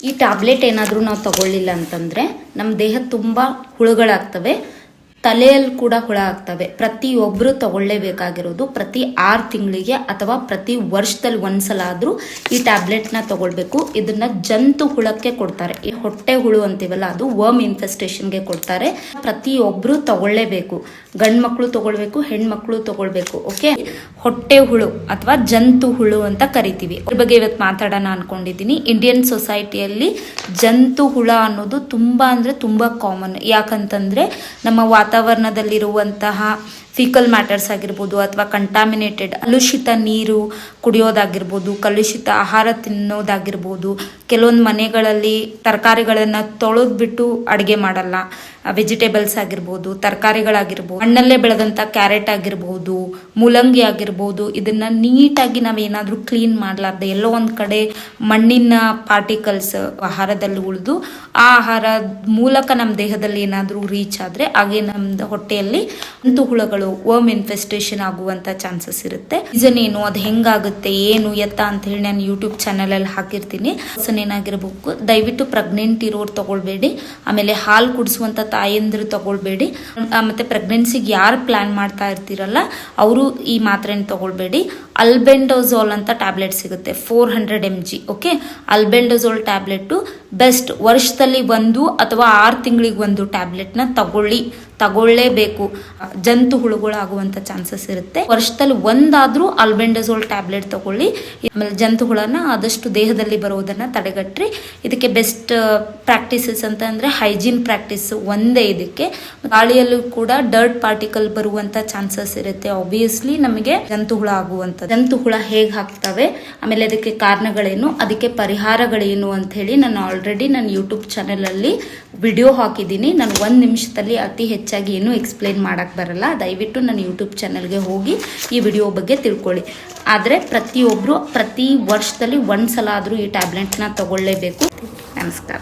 ಈ ಟ್ಯಾಬ್ಲೆಟ್ ಏನಾದರೂ ನಾವು ತಗೊಳ್ಳಿಲ್ಲ ಅಂತಂದರೆ ನಮ್ಮ ದೇಹ ತುಂಬ ಹುಳುಗಳಾಗ್ತವೆ, ತಲೆಯಲ್ಲಿ ಕೂಡ ಹುಳ ಆಗ್ತವೆ. ಪ್ರತಿಯೊಬ್ಬರು ತಗೊಳ್ಳೇಬೇಕಾಗಿರೋದು ಪ್ರತಿ 6 ತಿಂಗಳಿಗೆ ಅಥವಾ ಪ್ರತಿ ವರ್ಷದಲ್ಲಿ ಒಂದ್ಸಲ ಆದರೂ ಈ ಟ್ಯಾಬ್ಲೆಟ್ನ ತಗೊಳ್ಬೇಕು. ಇದನ್ನ ಜಂತು ಹುಳಕ್ಕೆ ಕೊಡ್ತಾರೆ. ಈ ಹೊಟ್ಟೆ ಹುಳು ಅಂತೀವಲ್ಲ, ಅದು ವರ್ಮ್ ಇನ್ಫೆಸ್ಟೇಷನ್ಗೆ ಕೊಡ್ತಾರೆ. ಪ್ರತಿಯೊಬ್ಬರು ತಗೊಳ್ಳೇಬೇಕು. ಗಂಡು ಮಕ್ಕಳು ತಗೊಳ್ಬೇಕು, ಹೆಣ್ಮಕ್ಳು ತಗೊಳ್ಬೇಕು. ಓಕೆ, ಹೊಟ್ಟೆ ಹುಳು ಅಥವಾ ಜಂತು ಹುಳು ಅಂತ ಕರಿತೀವಿ. ಅದ್ರ ಬಗ್ಗೆ ಇವತ್ತು ಮಾತಾಡೋಣ ಅನ್ಕೊಂಡಿದ್ದೀನಿ. ಇಂಡಿಯನ್ ಸೊಸೈಟಿಯಲ್ಲಿ ಜಂತು ಹುಳ ಅನ್ನೋದು ತುಂಬಾ ಅಂದ್ರೆ ತುಂಬಾ ಕಾಮನ್. ಯಾಕಂತಂದ್ರೆ ನಮ್ಮ ವಾತಾವರಣದಲ್ಲಿರುವಂತಹ ಫಿಕಲ್ ಮ್ಯಾಟರ್ಸ್ ಆಗಿರ್ಬೋದು ಅಥವಾ ಕಂಟಾಮಿನೇಟೆಡ್ ಕಲುಷಿತ ನೀರು ಕುಡಿಯೋದಾಗಿರ್ಬೋದು, ಕಲುಷಿತ ಆಹಾರ ತಿನ್ನೋದಾಗಿರ್ಬೋದು, ಕೆಲವೊಂದು ಮನೆಗಳಲ್ಲಿ ತರಕಾರಿಗಳನ್ನು ತೊಳೆದ್ಬಿಟ್ಟು ಅಡುಗೆ ಮಾಡಲ್ಲ, ವೆಜಿಟೇಬಲ್ಸ್ ಆಗಿರ್ಬೋದು, ತರಕಾರಿಗಳಾಗಿರ್ಬೋದು, ಮಣ್ಣಲ್ಲೇ ಬೆಳೆದಂಥ ಕ್ಯಾರೆಟ್ ಆಗಿರ್ಬೋದು, ಮೂಲಂಗಿ ಆಗಿರ್ಬೋದು, ಇದನ್ನ ನೀಟಾಗಿ ನಾವೇನಾದರೂ ಕ್ಲೀನ್ ಮಾಡಲಾರ್ದೆ ಎಲ್ಲೋ ಒಂದು ಕಡೆ ಮಣ್ಣಿನ ಪಾರ್ಟಿಕಲ್ಸ್ ಆಹಾರದಲ್ಲಿ ಉಳಿದು ಆ ಆಹಾರ ಮೂಲಕ ನಮ್ಮ ದೇಹದಲ್ಲಿ ಏನಾದರೂ ರೀಚ್ ಆದರೆ ಹಾಗೆ ನಮ್ದು ಹೊಟ್ಟೆಯಲ್ಲಿ ಜಂತು ಹುಳಗಳು ವರ್ಮ್ ಇನ್ಫೆಸ್ಟೇಷನ್ ಆಗುವಂತ ಚಾನ್ಸಸ್ ಇರುತ್ತೆ. ರೀಸನ್ ಏನು, ಅದು ಹೆಂಗಾಗುತ್ತೆ, ಏನು ಎತ್ತ ಅಂತ ಹೇಳಿ ನಾನು ಯೂಟ್ಯೂಬ್ ಚಾನಲ್ ಅಲ್ಲಿ ಹಾಕಿರ್ತೀನಿ. ಏನಾಗಿರ್ಬೇಕು, ದಯವಿಟ್ಟು ಪ್ರೆಗ್ನೆಂಟ್ ಇರೋರು ತಗೊಳ್ಬೇಡಿ. ಆಮೇಲೆ ಹಾಲು ಕುಡಿಸುವಂತ ತಾಯಂದ್ರು ತಗೊಳ್ಬೇಡಿ. ಮತ್ತೆ ಪ್ರೆಗ್ನೆನ್ಸಿಗೆ ಯಾರು ಪ್ಲಾನ್ ಮಾಡ್ತಾ ಇರ್ತೀರಲ್ಲ ಅವರು ಈ ಮಾತ್ರೆನ ತಗೊಳ್ಬೇಡಿ. ಅಲ್ಬೆಂಡೋಜೋಲ್ ಅಂತ ಟ್ಯಾಬ್ಲೆಟ್ ಸಿಗುತ್ತೆ, 400 mg. Okay, albendazole tablet best. ವರ್ಷದಲ್ಲಿ 1 ಅಥವಾ 6 ತಿಂಗಳಿಗೆ 1 ಟ್ಯಾಬ್ಲೆಟ್ನ ತಗೊಳ್ಳೇಬೇಕು. ಜಂತು ಹುಳುಗಳಾಗುವಂತ ಚಾನ್ಸಸ್ ಇರುತ್ತೆ. ವರ್ಷದಲ್ಲಿ 1 ಆದ್ರೂ ಅಲ್ಬೆಂಡಜೋಲ್ ಟ್ಯಾಬ್ಲೆಟ್ ತಗೊಳ್ಳಿ. ಆಮೇಲೆ ಜಂತು ಹುಳನ ಆದಷ್ಟು ದೇಹದಲ್ಲಿ ಬರೋದನ್ನ ತಡೆಗಟ್ರಿ. ಇದಕ್ಕೆ ಬೆಸ್ಟ್ ಪ್ರಾಕ್ಟೀಸಸ್ ಅಂತ ಅಂದ್ರೆ ಹೈಜೀನ್ ಪ್ರಾಕ್ಟೀಸ್ ಒಂದೇ. ಇದಕ್ಕೆ ಗಾಳಿಯಲ್ಲೂ ಕೂಡ ಡರ್ಟ್ ಪಾರ್ಟಿಕಲ್ ಬರುವಂತ ಚಾನ್ಸಸ್ ಇರುತ್ತೆ. ಆಬ್ವಿಯಸ್ಲಿ ನಮಗೆ ಜಂತು ಹುಳ ಆಗುವಂತ. ಜಂತು ಹುಳ ಹೇಗೆ ಹಾಕ್ತವೆ, ಆಮೇಲೆ ಅದಕ್ಕೆ ಕಾರಣಗಳೇನು, ಅದಕ್ಕೆ ಪರಿಹಾರಗಳೇನು ಅಂತ ಹೇಳಿ ನಾನು ಆಲ್ರೆಡಿ ನನ್ನ ಯೂಟ್ಯೂಬ್ ಚಾನೆಲ್ ಅಲ್ಲಿ ವಿಡಿಯೋ ಹಾಕಿದ್ದೀನಿ. ನಾನು 1 ನಿಮಿಷದಲ್ಲಿ ಅತಿ ಹೆಚ್ಚಾಗಿ ಏನು ಎಕ್ಸ್ಪ್ಲೈನ್ ಮಾಡಕ್ ಬರಲ್ಲ. ದಯವಿಟ್ಟು ನನ್ನ ಯೂಟ್ಯೂಬ್ ಚಾನೆಲ್ಗೆ ಹೋಗಿ ಈ ವಿಡಿಯೋ ಬಗ್ಗೆ ತಿಳ್ಕೊಳ್ಳಿ. ಆದರೆ ಪ್ರತಿಯೊಬ್ಬರು ಪ್ರತಿ ವರ್ಷದಲ್ಲಿ 1 ಸಲ ಆದರೂ ಈ ಟ್ಯಾಬ್ಲೆಟ್ನ ತಗೊಳ್ಳೇಬೇಕು. ನಮಸ್ಕಾರ.